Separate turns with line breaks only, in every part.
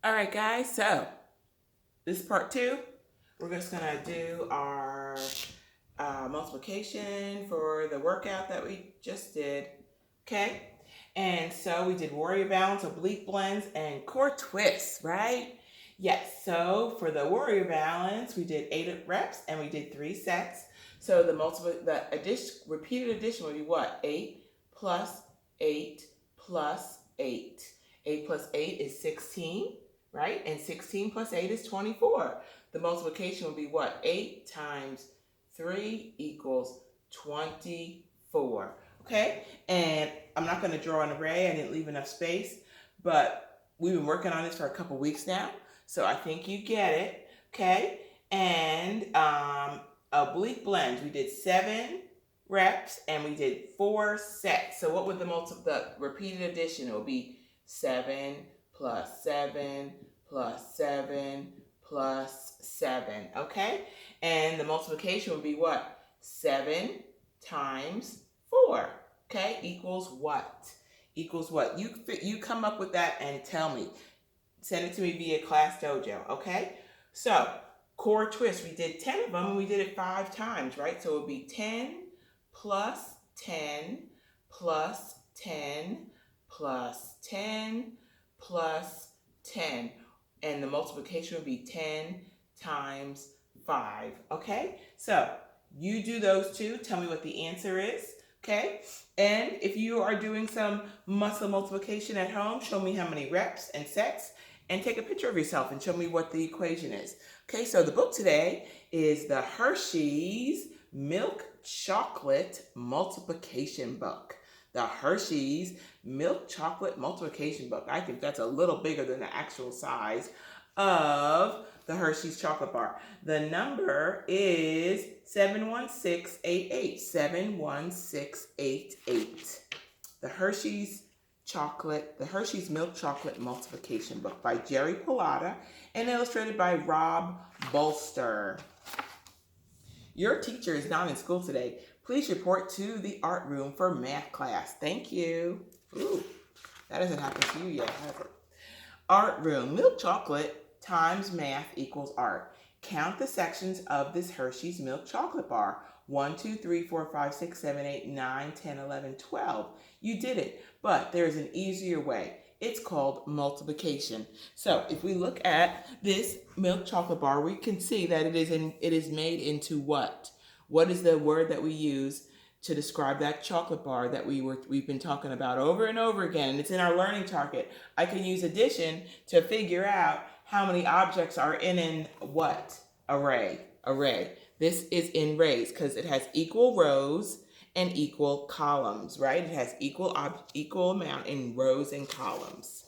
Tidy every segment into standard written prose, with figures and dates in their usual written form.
All right, guys, so this is part two. We're just going to do our multiplication for the workout that we just did. Okay? And so we did warrior balance, oblique blends, and core twists, right? Yes, so for the warrior balance, we did 8 reps and we did 3 sets. So repeated addition would be what? 8 plus 8 plus 8. 8 plus 8 is 16, right? And 16 plus 8 is 24. The multiplication would be what? 8 times 3 equals 24. Okay? And I'm not going to draw an array. I didn't leave enough space. But we've been working on this for a couple weeks now. So I think you get it. Okay? And oblique blends. We did 7 reps and we did 4 sets. So what would the repeated addition? It would be 7 plus 7 plus 7 plus 7. Okay? And the multiplication would be what? 7 times 4. Okay? Equals what? Equals what? You come up with that and tell me. Send it to me via Class Dojo. Okay? So, core twist. We did 10 of them and we did it 5 times, right? So it would be 10 plus 10 plus 10 plus 10 plus 10. And the multiplication would be 10 times 5. Okay? So you do those two. Tell me what the answer is. Okay? And if you are doing some muscle multiplication at home, show me how many reps and sets and take a picture of yourself and show me what the equation is. Okay, so the book today is the Hershey's Milk Chocolate Multiplication Book. The Hershey's Milk Chocolate Multiplication Book. I think that's a little bigger than the actual size of the Hershey's chocolate bar. The number is 71688. 71688. The Hershey's Milk Chocolate Multiplication Book by Jerry Pallotta and illustrated by Rob Bolster. Your teacher is not in school today. Please report to the art room for math class. Thank you. Ooh, that hasn't happened to you yet, has it? Art room. Milk chocolate times math equals art. Count the sections of this Hershey's Milk Chocolate Bar. 1, 2, 3, 4, 5, 6, 7, 8, 9, 10, 11, 12. You did it, but there is an easier way. It's called multiplication. So if we look at this milk chocolate bar, we can see that it is made into what? What is the word that we use to describe that chocolate bar that we've been talking about over and over again? And it's in our learning target. I can use addition to figure out how many objects are in what? Array. This is in rays because it has equal rows and equal columns, right? It has equal amount in rows and columns.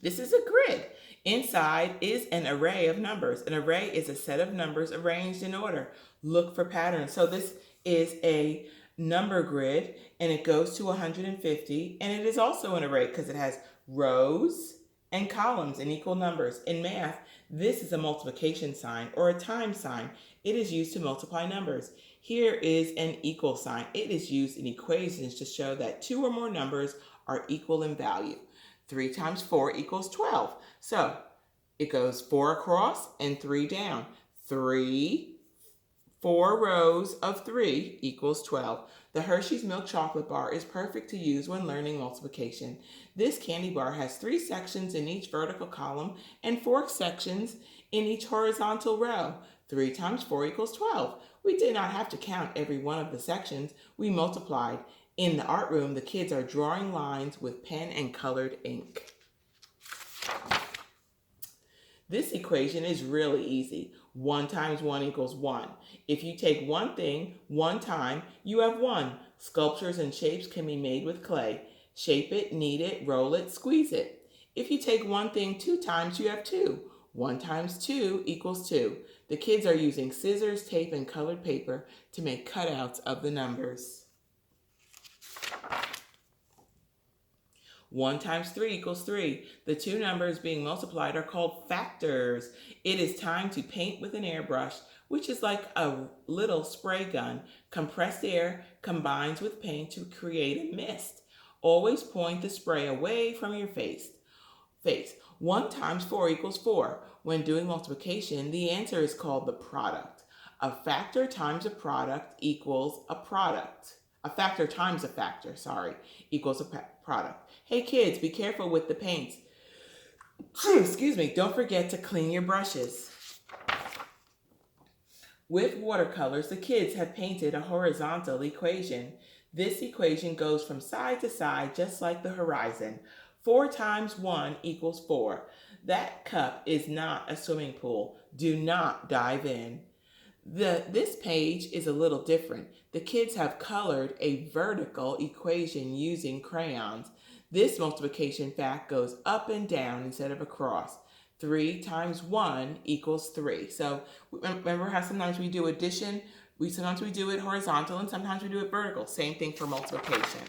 This is a grid. Inside is an array of numbers. An array is a set of numbers arranged in order. Look for patterns. So this is a number grid and it goes to 150, and it is also an array because it has rows and columns in equal numbers. In math, this is a multiplication sign or a times sign. It is used to multiply numbers. Here is an equal sign. It is used in equations to show that 2 or more numbers are equal in value. 3 times 4 equals 12. So it goes 4 across and 3 down. 4 rows of 3 equals 12. The Hershey's Milk Chocolate Bar is perfect to use when learning multiplication. This candy bar has 3 sections in each vertical column and 4 sections in each horizontal row. 3 times 4 equals 12. We did not have to count every one of the sections. We multiplied. In the art room, the kids are drawing lines with pen and colored ink. This equation is really easy. 1 times 1 equals 1. If you take one thing one time, you have 1. Sculptures and shapes can be made with clay. Shape it, knead it, roll it, squeeze it. If you take one thing 2 times, you have 2. 1 times 2 equals 2. The kids are using scissors, tape, and colored paper to make cutouts of the numbers. 1 times 3 equals 3. The 2 numbers being multiplied are called factors. It is time to paint with an airbrush, which is like a little spray gun. Compressed air combines with paint to create a mist. Always point the spray away from your face. face. 1 times 4 equals 4. When doing multiplication, the answer is called the product. A factor times a product equals a product. A factor times a factor, equals a product. Hey kids, be careful with the paints. Excuse me, don't forget to clean your brushes. With watercolors, the kids have painted a horizontal equation. This equation goes from side to side just like the horizon. 4 times 1 equals 4. That cup is not a swimming pool. Do not dive in. This page is a little different. The kids have colored a vertical equation using crayons. This multiplication fact goes up and down instead of across. 3 times 1 equals 3. So remember how sometimes we do addition? Sometimes we do it horizontal and sometimes we do it vertical. Same thing for multiplication.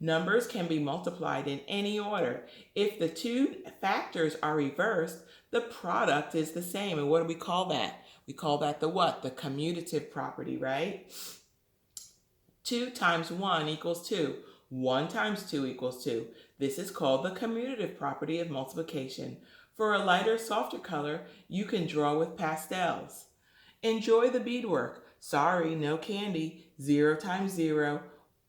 Numbers can be multiplied in any order. If the two factors are reversed, the product is the same. And what do we call that? We call that the what? The commutative property, right? 2 times 1 equals 2. 1 times 2 equals 2. This is called the commutative property of multiplication. For a lighter, softer color, you can draw with pastels. Enjoy the beadwork. Sorry, no candy. 0 times 0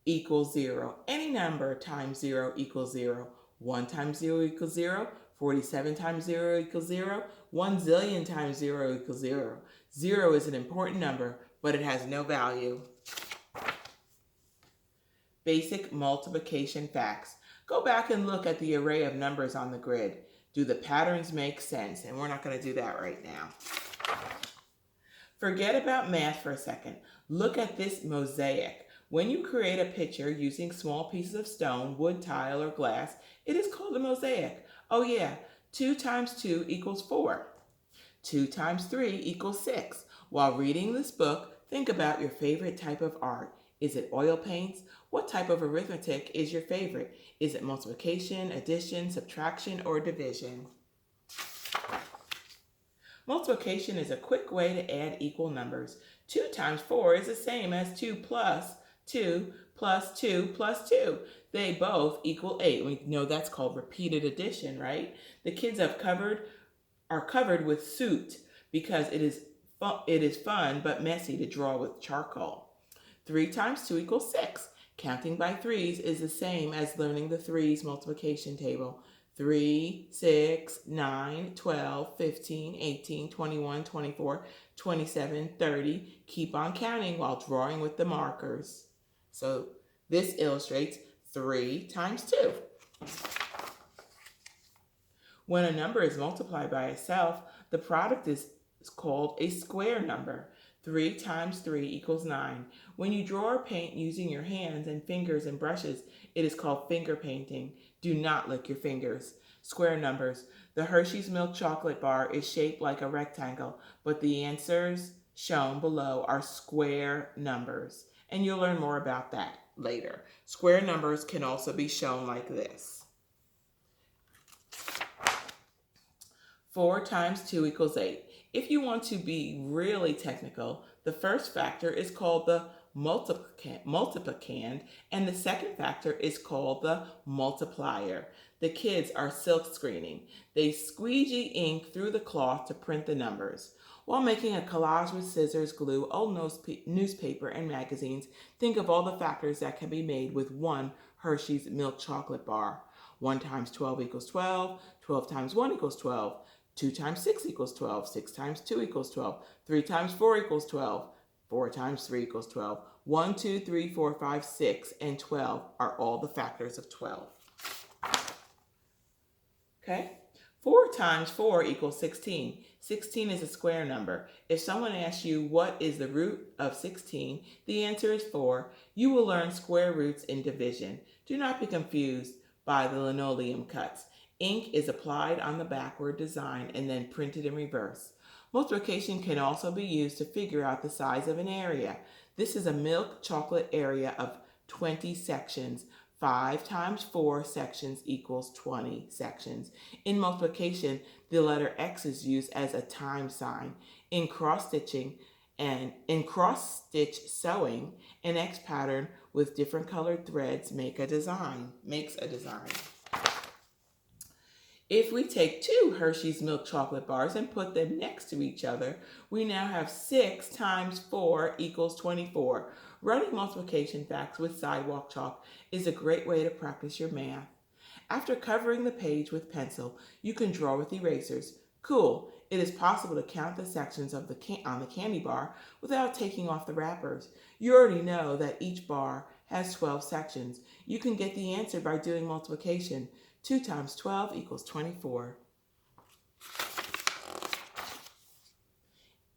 equals 0. Any number times 0 equals 0. 1 times 0 equals 0. 47 times 0 equals 0. 1 zillion times 0 equals 0. 0 is an important number, but it has no value. Basic multiplication facts. Go back and look at the array of numbers on the grid. Do the patterns make sense? And we're not going to do that right now. Forget about math for a second. Look at this mosaic. When you create a picture using small pieces of stone, wood, tile, or glass, it is called a mosaic. Oh yeah, 2 times 2 equals 4. 2 times 3 equals 6. While reading this book, think about your favorite type of art. Is it oil paints? What type of arithmetic is your favorite? Is it multiplication, addition, subtraction, or division? Multiplication is a quick way to add equal numbers. 2 times 4 is the same as 2 plus 2 plus 2 plus 2. They both equal 8. We know that's called repeated addition, right? The kids are covered with soot because it is fun but messy to draw with charcoal. 3 times 2 equals 6. Counting by threes is the same as learning the threes multiplication table. 3, 6, 9, 12, 15, 18, 21, 24, 27, 30. Keep on counting while drawing with the markers. So this illustrates 3 times 2. When a number is multiplied by itself, the product is called a square number. 3 times 3 equals 9. When you draw or paint using your hands and fingers and brushes, it is called finger painting. Do not lick your fingers. Square numbers. The Hershey's milk chocolate bar is shaped like a rectangle, but the answers shown below are square numbers. And you'll learn more about that later. Square numbers can also be shown like this. 4 times 2 equals 8. If you want to be really technical, the first factor is called the multiplicand, and the second factor is called the multiplier. The kids are silk screening. They squeegee ink through the cloth to print the numbers. While making a collage with scissors, glue, old newspaper, and magazines, think of all the factors that can be made with one Hershey's milk chocolate bar. 1 times 12 equals 12. 12 times 1 equals 12. 2 times 6 equals 12. 6 times 2 equals 12. 3 times 4 equals 12. 4 times 3 equals 12. 1, 2, 3, 4, 5, 6, and 12 are all the factors of 12. Okay? 4 times 4 equals 16. 16 is a square number. If someone asks you what is the root of 16, the answer is 4. You will learn square roots in division. Do not be confused by the linoleum cuts. Ink is applied on the backward design and then printed in reverse. Multiplication can also be used to figure out the size of an area. This is a milk chocolate area of 20 sections. 5 times 4 sections equals 20 sections. In multiplication, the letter X is used as a time sign. In cross-stitch sewing, an X pattern with different colored threads makes a design. If we take 2 Hershey's milk chocolate bars and put them next to each other, we now have 6 times 4 equals 24. Running multiplication facts with sidewalk chalk is a great way to practice your math. After covering the page with pencil, you can draw with erasers. Cool! It is possible to count the sections of on the candy bar without taking off the wrappers. You already know that each bar has 12 sections. You can get the answer by doing multiplication. 2 times 12 equals 24.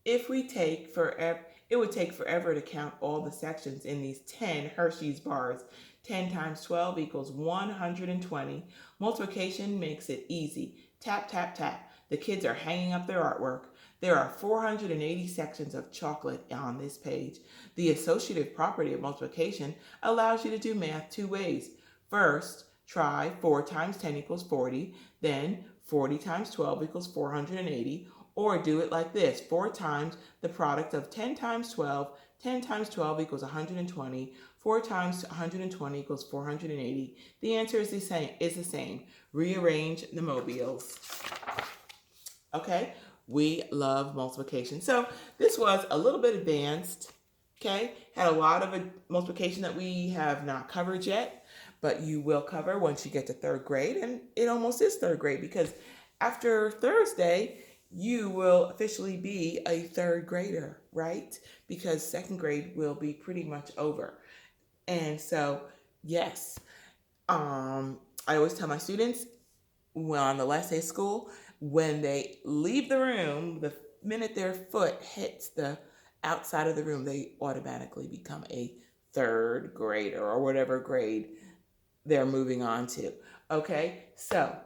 It would take forever to count all the sections in these 10 Hershey's bars. 10 times 12 equals 120. Multiplication makes it easy. Tap, tap, tap. The kids are hanging up their artwork. There are 480 sections of chocolate on this page. The associative property of multiplication allows you to do math 2 ways. First, try 4 times 10 equals 40, then 40 times 12 equals 480, or do it like this: 4 times the product of 10 times 12, 10 times 12 equals 120, 4 times 120 equals 480. The answer is the same. Rearrange the mobiles. Okay, we love multiplication. So this was a little bit advanced, okay? Had a lot of multiplication that we have not covered yet, but you will cover once you get to 3rd grade, and it almost is 3rd grade because after Thursday, you will officially be a 3rd grader, right? Because 2nd grade will be pretty much over. And so, yes, I always tell my students, when on the last day of school, when they leave the room, the minute their foot hits the outside of the room, they automatically become a 3rd grader or whatever grade they're moving on to. Okay, so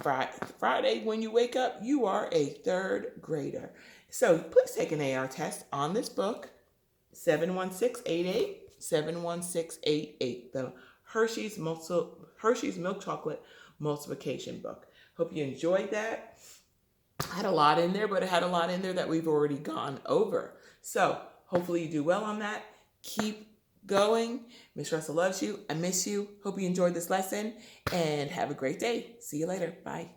Friday, when you wake up, you are a 3rd grader. So please take an AR test on this book, 71688, the Hershey's Milk Chocolate Multiplication book. Hope you enjoyed that. I had a lot in there, but it had a lot in there that we've already gone over. So hopefully you do well on that. Keep going. Miss Russell loves you. I miss you. Hope you enjoyed this lesson and have a great day. See you later. Bye.